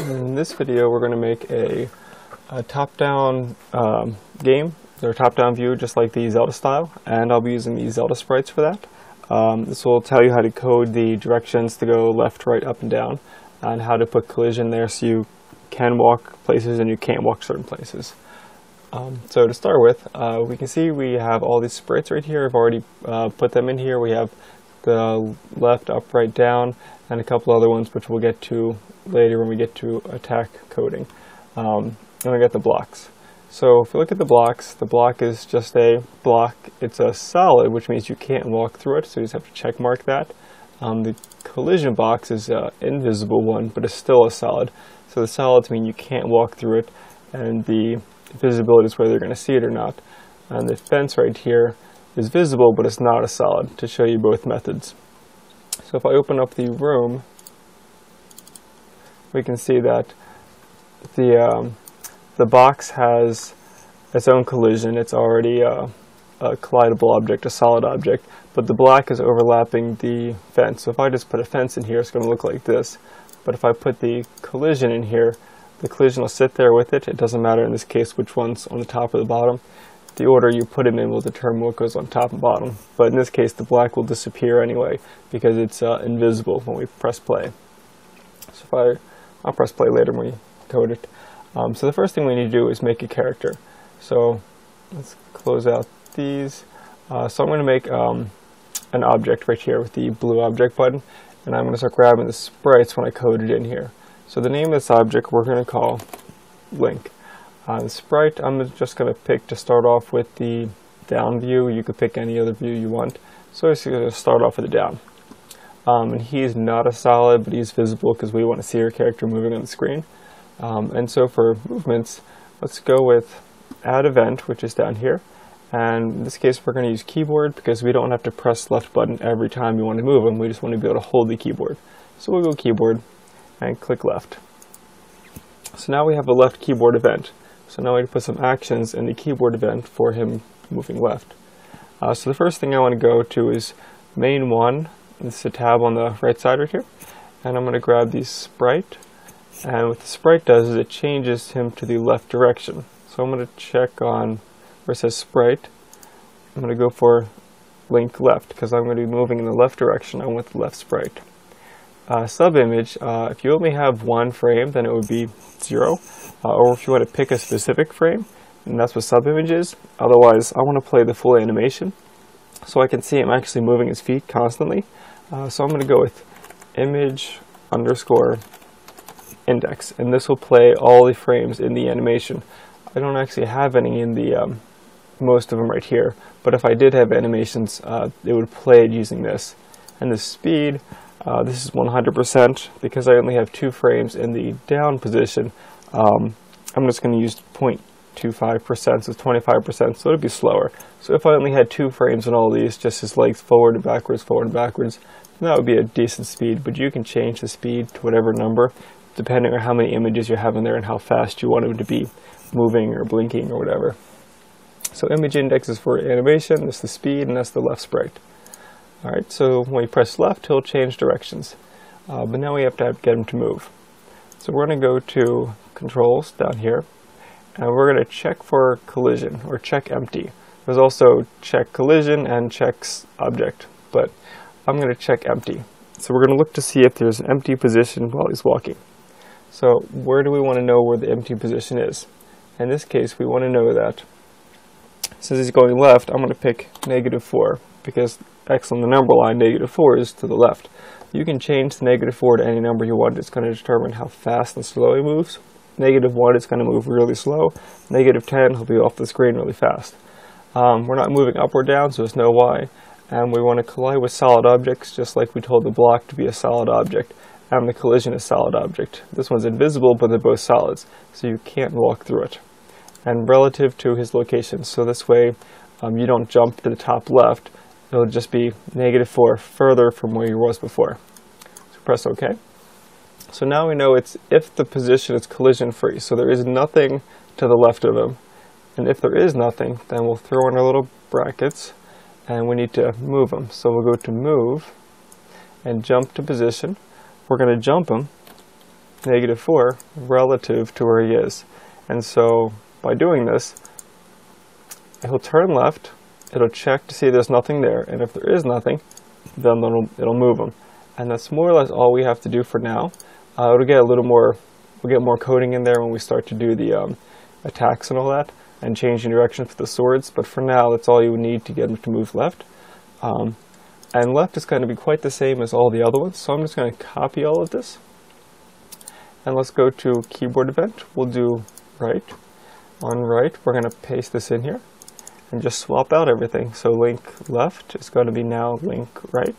In this video we're going to make a top-down game, or top-down view just like the Zelda style, and I'll be using the Zelda sprites for that. This will tell you how to code the directions to go left, right, up, and down, and how to put collision there so you can walk places and you can't walk certain places. So to start with, we can see we have all these sprites right here. I've already put them in here. We have the left, up, right, down, and a couple other ones which we'll get to later when we get to attack coding. And we got the blocks. So if you look at the block is just a block. It's a solid, which means you can't walk through it, so you just have to check mark that. The collision box is an invisible one, but it's still a solid. So the solids mean you can't walk through it, and the visibility is whether you're going to see it or not. And the fence right here is visible, but it's not a solid, to show you both methods. So if I open up the room, we can see that the box has its own collision. It's already a collidable object, a solid object, but the black is overlapping the fence. So if I just put a fence in here, it's going to look like this. But if I put the collision in here, the collision will sit there with it. It doesn't matter in this case which one's on the top or the bottom. The order you put them in will determine what goes on top and bottom. But in this case, the black will disappear anyway because it's invisible when we press play. So I'll press play later when we code it. So the first thing we need to do is make a character. So let's close out these. So I'm going to make an object right here with the blue object button, and I'm going to start grabbing the sprites when I code it in here. So the name of this object we're going to call Link. The sprite I'm just going to pick to start off with the down view. You could pick any other view you want. So I'm just going to start off with the down. And he's not a solid, but he's visible because we want to see our character moving on the screen. And so for movements, let's go with add event, which is down here. And in this case, we're going to use keyboard because we don't have to press left button every time you want to move them. We just want to be able to hold the keyboard. So we'll go keyboard and click left. So now we have a left keyboard event. So now we need to put some actions in the keyboard event for him moving left. So the first thing I want to go to is main one. This is a tab on the right side right here. And I'm going to grab the sprite. And what the sprite does is it changes him to the left direction. So I'm going to check on where it says sprite. I'm going to go for link left because I'm going to be moving in the left direction. I want the left sprite. Subimage, if you only have one frame, then it would be 0. Or if you want to pick a specific frame, and that's what subimage is. Otherwise, I want to play the full animation so I can see him actually moving his feet constantly. So I'm going to go with image underscore index, and this will play all the frames in the animation. I don't actually have any in the most of them right here, but if I did have animations, it would play it using this. And the speed, this is 100% because I only have 2 frames in the down position. I'm just going to use 0.25%, so 25%, so it'll be slower. So if I only had 2 frames in all these, just his legs forward and backwards, then that would be a decent speed. But you can change the speed to whatever number, depending on how many images you have in there and how fast you want him to be moving or blinking or whatever. So image index is for animation, that's the speed, and that's the left sprite. Alright, so when we press left, he'll change directions. But now we have to get him to move. So we're going to go to controls down here, and we're going to check for collision, or check empty. There's also check collision and checks object, but I'm going to check empty. So we're going to look to see if there's an empty position while he's walking. So where do we want to know where the empty position is? In this case, we want to know that since he's going left, I'm going to pick -4 because X on the number line, -4 is to the left. You can change the -4 to any number you want. It's going to determine how fast and slow he moves. -1 is going to move really slow. -10 he'll be off the screen really fast. We're not moving up or down, so there's no Y. And we want to collide with solid objects, just like we told the block to be a solid object. And the collision is solid object. This one's invisible, but they're both solids, so you can't walk through it. And relative to his location, so this way you don't jump to the top left. It'll just be -4 further from where you was before. So press OK. So now we know it's if the position is collision free, so there is nothing to the left of him. And if there is nothing, then we'll throw in our little brackets, and we need to move him. So we'll go to move and jump to position. We're going to jump him, -4 relative to where he is. And so by doing this, he'll turn left, it'll check to see there's nothing there, and if there is nothing, then it'll move him. And that's more or less all we have to do for now. It'll get a little more, we'll get more coding in there when we start to do the attacks and all that, and changing direction for the swords, but for now that's all you would need to get him to move left. And left is going to be quite the same as all the other ones, so I'm just going to copy all of this. And let's go to keyboard event. We'll do right. On right, we're going to paste this in here and just swap out everything. So link left is going to be now link right.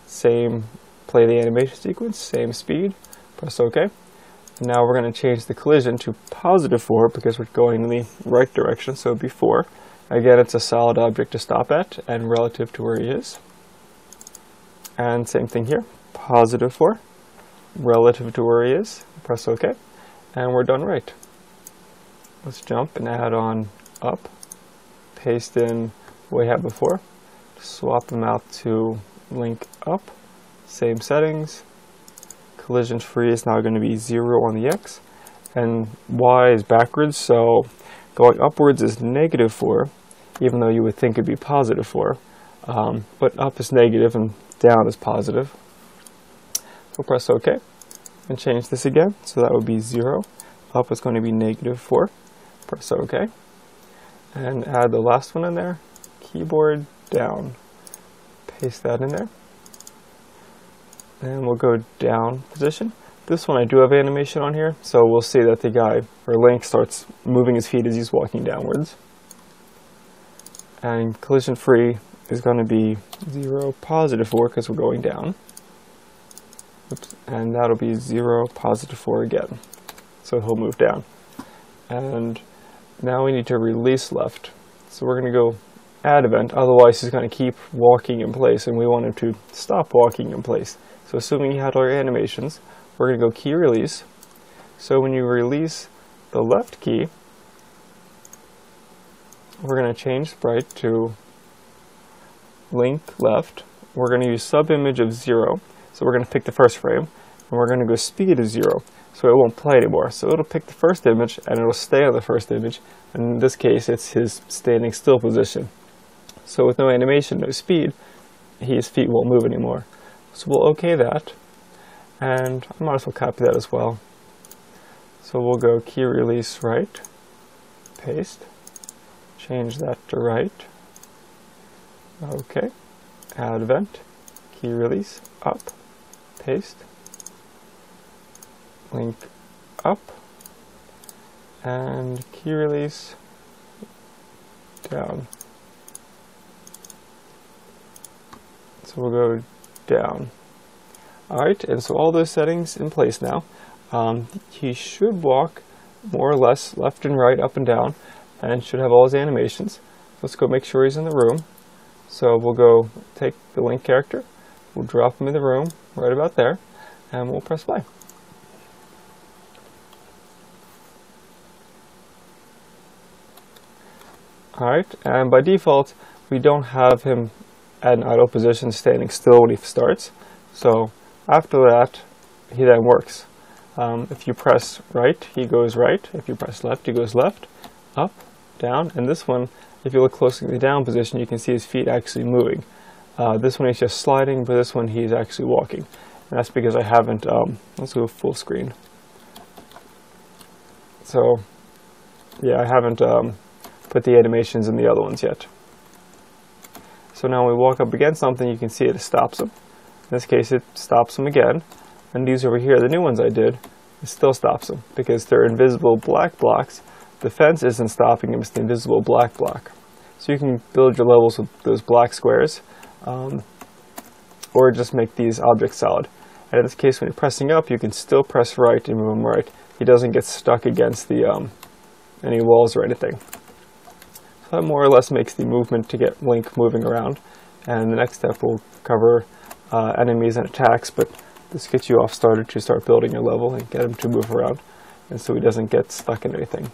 Same, play the animation sequence, same speed, press OK. Now we're going to change the collision to +4 because we're going in the right direction, so it'd be 4. Again, it's a solid object to stop at and relative to where he is. And same thing here, +4, relative to where he is, press OK, and we're done right. Let's jump and add on up, paste in what we had before, swap them out to link up, same settings, collision free is now going to be 0 on the X, and Y is backwards, so going upwards is -4, even though you would think it'd be +4, but up is negative and down is positive. We'll press OK and change this again, so that would be 0. Up is going to be -4. Press OK. And add the last one in there, keyboard down. Paste that in there. And we'll go down position. This one I do have animation on here, so we'll see that the guy, or Link, starts moving his feet as he's walking downwards. And collision free is going to be 0, +4 because we're going down. Oops. And that'll be 0, +4 again. So he'll move down. And now we need to release left. So we're going to go add event, otherwise he's going to keep walking in place, and we want him to stop walking in place. So assuming you had all your animations, we're going to go key release. So when you release the left key, we're going to change sprite to link left. We're going to use sub image of 0. So we're going to pick the first frame, and we're going to go speed of 0. So it won't play anymore. So it'll pick the first image, and it'll stay on the first image. And in this case, it's his standing still position. So with no animation, no speed, his feet won't move anymore. So we'll OK that, and I might as well copy that as well. So we'll go key release right, paste, change that to right, OK, add event, key release up, paste, link up, and key release down. So we'll go down. Alright, and so all those settings in place now. He should walk more or less left and right, up and down, and should have all his animations. Let's go make sure he's in the room. So we'll go take the Link character, we'll drop him in the room right about there, and we'll press play. Alright, and by default, we don't have him at an idle position standing still when he starts. So after that, he then works. If you press right, he goes right. If you press left, he goes left, up, down. And this one, if you look closely at the down position, you can see his feet actually moving. This one he's just sliding, but this one he's actually walking. And that's because I haven't, let's go full screen. So, yeah, I haven't put the animations in the other ones yet. So now when we walk up against something, you can see it stops him. In this case, it stops him again. And these over here, the new ones I did, it still stops him because they're invisible black blocks. The fence isn't stopping him, it's the invisible black block. So you can build your levels with those black squares, or just make these objects solid. And in this case, when you're pressing up, you can still press right and move him right. He doesn't get stuck against the any walls or anything. So that more or less makes the movement to get Link moving around. And the next step will cover enemies and attacks, but this gets you off started to start building your level and get him to move around, and so he doesn't get stuck in anything.